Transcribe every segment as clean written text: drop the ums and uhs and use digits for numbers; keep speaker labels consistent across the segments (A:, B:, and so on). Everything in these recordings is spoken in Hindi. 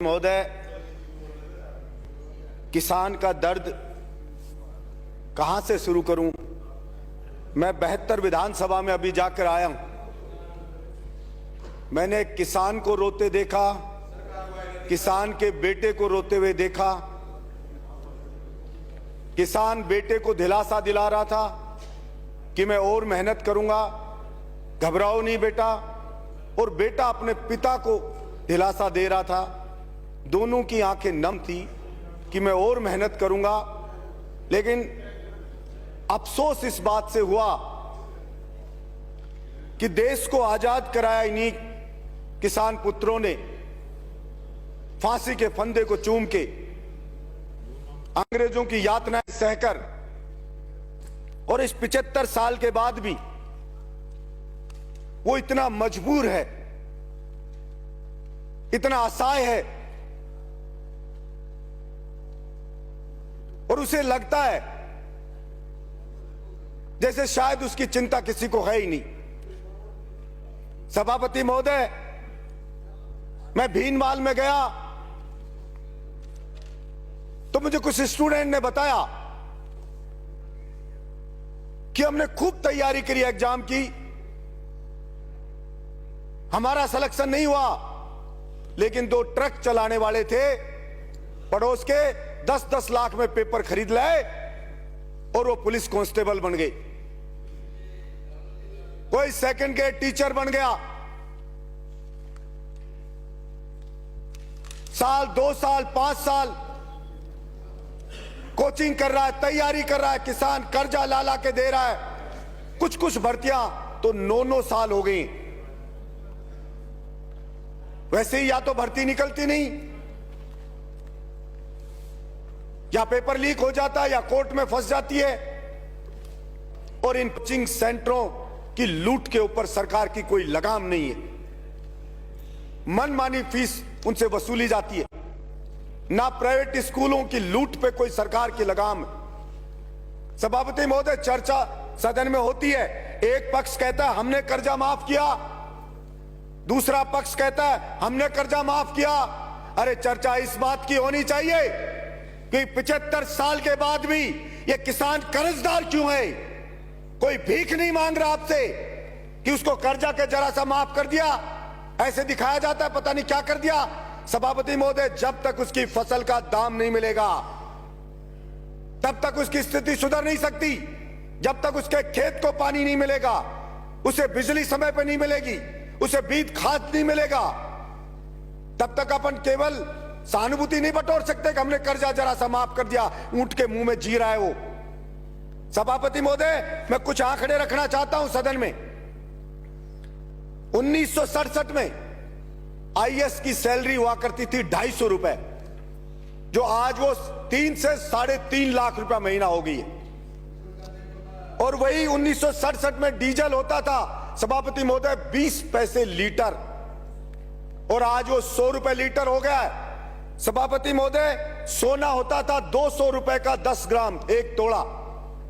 A: महोदय, किसान का दर्द कहां से शुरू करूं। मैं 72 विधानसभा में अभी जाकर आया हूं। मैंने किसान को रोते देखा, किसान के बेटे को रोते हुए देखा। किसान बेटे को दिलासा दिला रहा था कि मैं और मेहनत करूंगा, घबराओ नहीं बेटा, और बेटा अपने पिता को दिलासा दे रहा था। दोनों की आंखें नम थी कि मैं और मेहनत करूंगा। लेकिन अफसोस इस बात से हुआ कि देश को आजाद कराया इन्हीं किसान पुत्रों ने, फांसी के फंदे को चूम के, अंग्रेजों की यातनाएं सहकर, और इस 75 साल के बाद भी वो इतना मजबूर है, इतना असहाय है, और उसे लगता है जैसे शायद उसकी चिंता किसी को है ही नहीं। सभापति महोदय, मैं भीनमाल में गया तो मुझे कुछ स्टूडेंट ने बताया कि हमने खूब तैयारी करी एग्जाम की, हमारा सिलेक्शन नहीं हुआ, लेकिन 2 ट्रक चलाने वाले थे पड़ोस के, 10-10 लाख में पेपर खरीद लाए और वो पुलिस कांस्टेबल बन गए। कोई सेकंड ग्रेड टीचर बन गया। साल, 2 साल, 5 साल कोचिंग कर रहा है, तैयारी कर रहा है। किसान कर्जा ला ला के दे रहा है। कुछ भर्तियां तो 9-9 साल हो गई। वैसे ही या तो भर्ती निकलती नहीं, या पेपर लीक हो जाता है, या कोर्ट में फंस जाती है। और इन कोचिंग सेंटरों की लूट के ऊपर सरकार की कोई लगाम नहीं है। मनमानी फीस उनसे वसूली जाती है। ना प्राइवेट स्कूलों की लूट पे कोई सरकार की लगाम है। सभापति महोदय, चर्चा सदन में होती है, एक पक्ष कहता है हमने कर्जा माफ किया, दूसरा पक्ष कहता है हमने कर्जा माफ किया। अरे चर्चा इस बात की होनी चाहिए कि 75 साल के बाद भी ये किसान कर्जदार क्यों है। कोई भीख नहीं मांग रहा आपसे कि उसको कर्जा के जरा सा माफ कर दिया, ऐसे दिखाया जाता है पता नहीं क्या कर दिया। सभापति महोदय, जब तक उसकी फसल का दाम नहीं मिलेगा तब तक उसकी स्थिति सुधर नहीं सकती। जब तक उसके खेत को पानी नहीं मिलेगा, उसे बिजली समय पर नहीं मिलेगी, उसे बीज खाद नहीं मिलेगा, तब तक अपन केवल सहानुभूति नहीं बटोर सकते कि हमने कर्जा जरा सा माफ कर दिया। ऊंट के मुंह में जी रहा है वो। सभापति महोदय, मैं कुछ आंकड़े रखना चाहता हूं सदन में। 1967 में आईएएस की सैलरी हुआ करती थी 250 रुपए, जो आज वो 3 से 3.5 लाख रुपया महीना हो गई है। और वही 1967 में डीजल होता था सभापति महोदय 20 पैसे लीटर, और आज वो 100 रुपए लीटर हो गया है। सभापति महोदय, सोना होता था 200 रुपए का 10 ग्राम 1 तोला,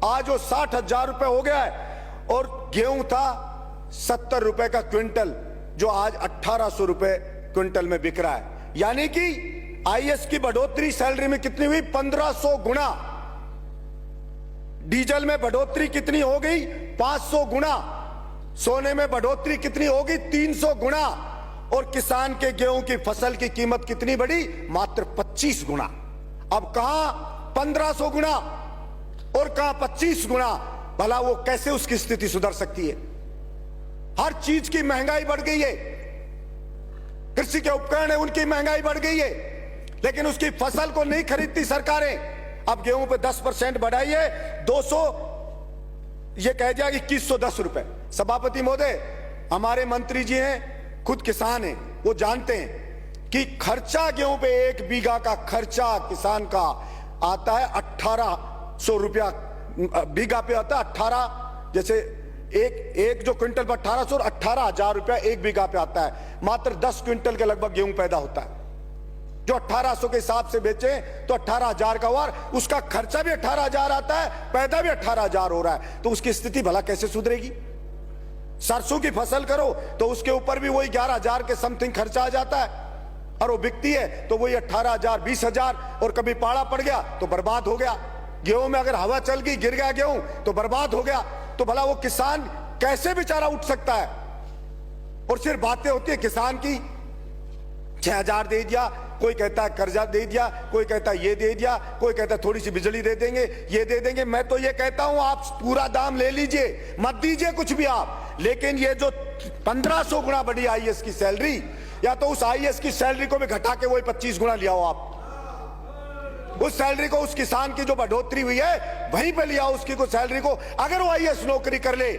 A: आज वो 60,000 रुपए हो गया है। और गेहूं था 70 रुपए का क्विंटल, जो आज 1800 रुपए क्विंटल में बिक रहा है। यानी कि आईएएस की बढ़ोतरी सैलरी में कितनी हुई? 1500 गुना। डीजल में बढ़ोतरी कितनी हो गई? 500 गुना। सोने में बढ़ोतरी कितनी होगी? 300 गुना। और किसान के गेहूं की फसल की कीमत कितनी बढ़ी? मात्र 25 गुना। अब कहां 1500 गुना और कहां 25 गुना। भला वो कैसे उसकी स्थिति सुधर सकती है? हर चीज की महंगाई बढ़ गई है। कृषि के उपकरण है, उनकी महंगाई बढ़ गई है, लेकिन उसकी फसल को नहीं खरीदती सरकारें। अब गेहूं पे 10% बढ़ाइए, 200, ये कह दिया 2110 रुपए। सभापति महोदय, हमारे मंत्री जी हैं, खुद किसान हैं, वो जानते हैं कि खर्चा गेहूं पे 1 बीघा का खर्चा किसान का आता है 1800 रुपया बीघा पे आता है। 18, जैसे एक जो क्विंटल पर 1800 और 18,000 रुपया 1 बीघा पे आता है। मात्र 10 क्विंटल के लगभग गेहूं पैदा होता है। जो 1800 के हिसाब से बेचे तो 18,000 का हुआ, उसका खर्चा भी 18,000 आता है, पैदा भी 18,000 हो रहा है। तो उसकी स्थिति भला कैसे सुधरेगी? सरसों की फसल करो तो उसके ऊपर भी वही 11,000 के समथिंग खर्चा आ जाता है। और वो बिकती है तो वही 18,000 20,000, और कभी पाड़ा पड़ गया तो बर्बाद हो गया। गेहूं में अगर हवा चल गई, गिर गया गेहूं तो बर्बाद हो गया। तो भला वो किसान कैसे बेचारा उठ सकता है? और सिर्फ बातें होती है किसान की, 6,000 दे दिया, कोई कहता है कर्जा दे दिया, कोई कहता है ये दे दिया, कोई कहता है थोड़ी सी बिजली दे देंगे, ये दे देंगे। मैं तो ये कहता हूं आप पूरा दाम ले लीजिए, मत दीजिए कुछ भी आप, लेकिन ये जो 1500 गुना बढ़ी आईएएस की सैलरी, या तो उस आईएएस की सैलरी को भी घटा के वही 25 गुना लिया हो आप। उस सैलरी को, उस किसान की जो बढ़ोतरी हुई है वहीं पे लिया उसकी को सैलरी को। अगर वो आईएएस नौकरी कर ले,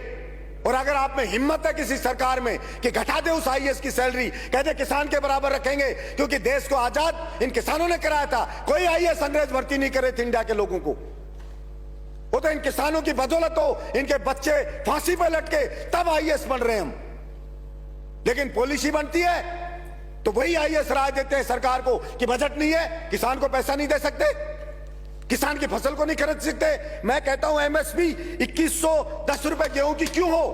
A: और अगर आप में हिम्मत है किसी सरकार में कि घटा दे उस आईएएस की सैलरी, कहते किसान के बराबर रखेंगे, क्योंकि देश को आजाद इन किसानों ने कराया था। कोई आईएएस अंग्रेज भर्ती नहीं करे थे इंडिया के लोगों को, वो तो इन किसानों की बदौलत हो, इनके बच्चे फांसी पे लटके तब आईएएस बन रहे हैं हम। लेकिन पॉलिसी बनती है तो वही आईएएस राय देते हैं सरकार को कि बजट नहीं है, किसान को पैसा नहीं दे सकते, किसान की फसल को नहीं खरीद सकते। मैं कहता हूं एमएसपी 2110 रुपए गेहूं की क्यों हो?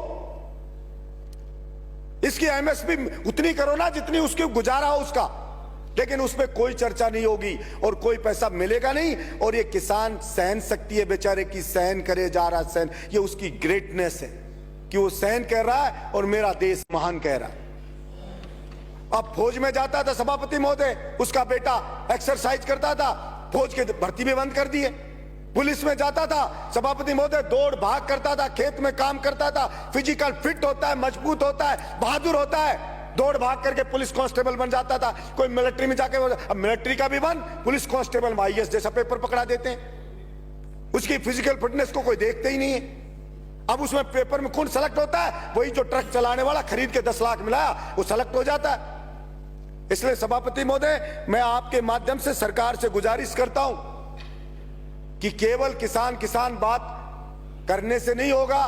A: इसकी एमएसपी उतनी करो ना जितनी उसकी गुजारा हो उसका, लेकिन उसमें कोई चर्चा नहीं होगी और कोई पैसा मिलेगा नहीं। और ये किसान सहन शक्ति है बेचारे की, सहन करे जा रहा सहन, ये उसकी ग्रेटनेस है कि वो सहन कर रहा है और मेरा देश महान कह रहा है। अब फौज में जाता था सभापति महोदय, उसका बेटा एक्सरसाइज करता था, फौज की भर्ती भी बंद कर दी है। पुलिस में जाता था सभापति महोदय, दौड़ भाग करता था, खेत में काम करता था, फिजिकल फिट होता है, मजबूत होता है, बहादुर होता है, दौड़ भाग करके पुलिस कांस्टेबल बन जाता था। कोई मिलिट्री में जाके, अब मिलिट्री का भी बंद, पुलिस कांस्टेबल में आईएएस जैसा पेपर पकड़ा देते हैं। उसकी फिजिकल फिटनेस को कोई देखते ही नहीं है। अब उसमें पेपर में कौन सेलेक्ट होता है? वही जो ट्रक चलाने वाला खरीद के 10 लाख मिलाया वो सेलेक्ट हो जाता है। इसलिए सभापति महोदय, मैं आपके माध्यम से सरकार से गुजारिश करता हूं कि केवल किसान किसान बात करने से नहीं होगा।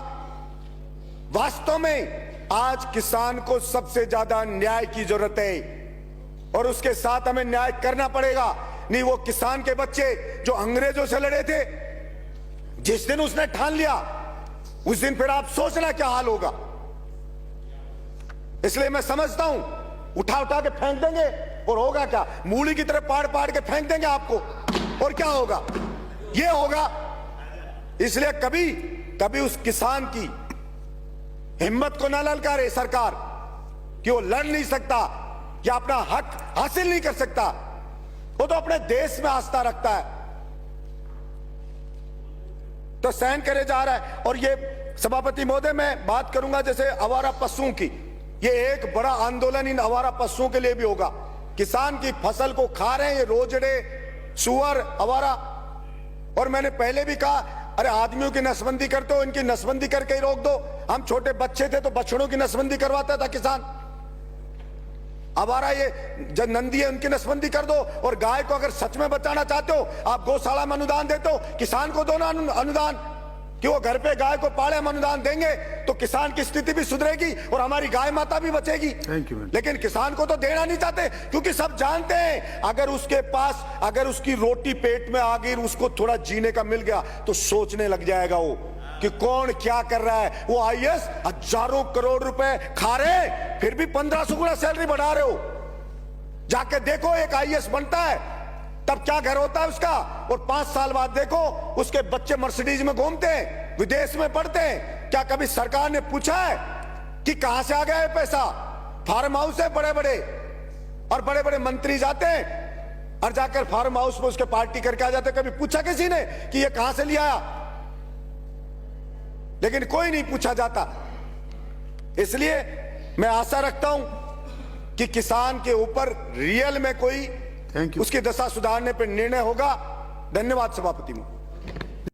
A: वास्तव में आज किसान को सबसे ज्यादा न्याय की जरूरत है और उसके साथ हमें न्याय करना पड़ेगा। नहीं, वो किसान के बच्चे जो अंग्रेजों से लड़े थे, जिस दिन उसने ठान लिया उस दिन फिर आप सोचना क्या हाल होगा। इसलिए मैं समझता हूं उठा उठा के फेंक देंगे और होगा क्या? मूली की तरह पाड़ पाड़ के फेंक देंगे आपको, और क्या होगा? ये होगा। इसलिए कभी कभी उस किसान की हिम्मत को न ललकारे सरकार कि वो लड़ नहीं सकता या अपना हक हासिल नहीं कर सकता। वो तो अपने देश में आस्था रखता है, तो सहन करे जा रहा है। और ये सभापति महोदय, मैं बात करूंगा जैसे आवारा पशुओं की, ये एक बड़ा आंदोलन इन आवारा पशुओं के लिए भी होगा। किसान की फसल को खा रहे हैं ये रोजड़े, सुअर, आवारा। और मैंने पहले भी कहा, अरे आदमियों की नसबंदी करते हो, इनकी नसबंदी करके ही रोक दो। हम छोटे बच्चे थे तो बछड़ों की नसबंदी करवाता था किसान। आवारा ये जो नंदी है उनकी नसबंदी कर दो। और गाय को अगर सच में बचाना चाहते हो, आप गौशाला में अनुदान देते हो, किसान को दो ना अनुदान, कि वो घर पे गाय को पाले। हम अनुदान देंगे तो किसान की स्थिति भी सुधरेगी और हमारी गाय माता भी बचेगी। लेकिन किसान को तो देना नहीं चाहते, क्योंकि सब जानते हैं अगर उसके पास, अगर उसकी रोटी पेट में आ गई, उसको थोड़ा जीने का मिल गया तो सोचने लग जाएगा वो कि कौन क्या कर रहा है। वो आईएएस हजारों करोड़ रुपए खा रहे, फिर भी 1500 गुना सैलरी बढ़ा रहे हो। जाके देखो एक आईएएस बनता है तब क्या घर होता है उसका, और 5 साल बाद देखो उसके बच्चे मर्सिडीज में घूमते हैं, विदेश में पढ़ते हैं। क्या कभी सरकार ने पूछा है कि कहां से आ गया है पैसा? फार्म हाउस है बड़े बड़े, और बड़े बड़े मंत्री जाते हैं और जाकर फार्म हाउस में उसके पार्टी करके आ जाते। कभी पूछा किसी ने कि ये कहां से लिया आया? लेकिन कोई नहीं पूछा जाता। इसलिए मैं आशा रखता हूं कि किसान के ऊपर रियल में कोई उसकी दशा सुधारने पर निर्णय होगा। धन्यवाद सभापति।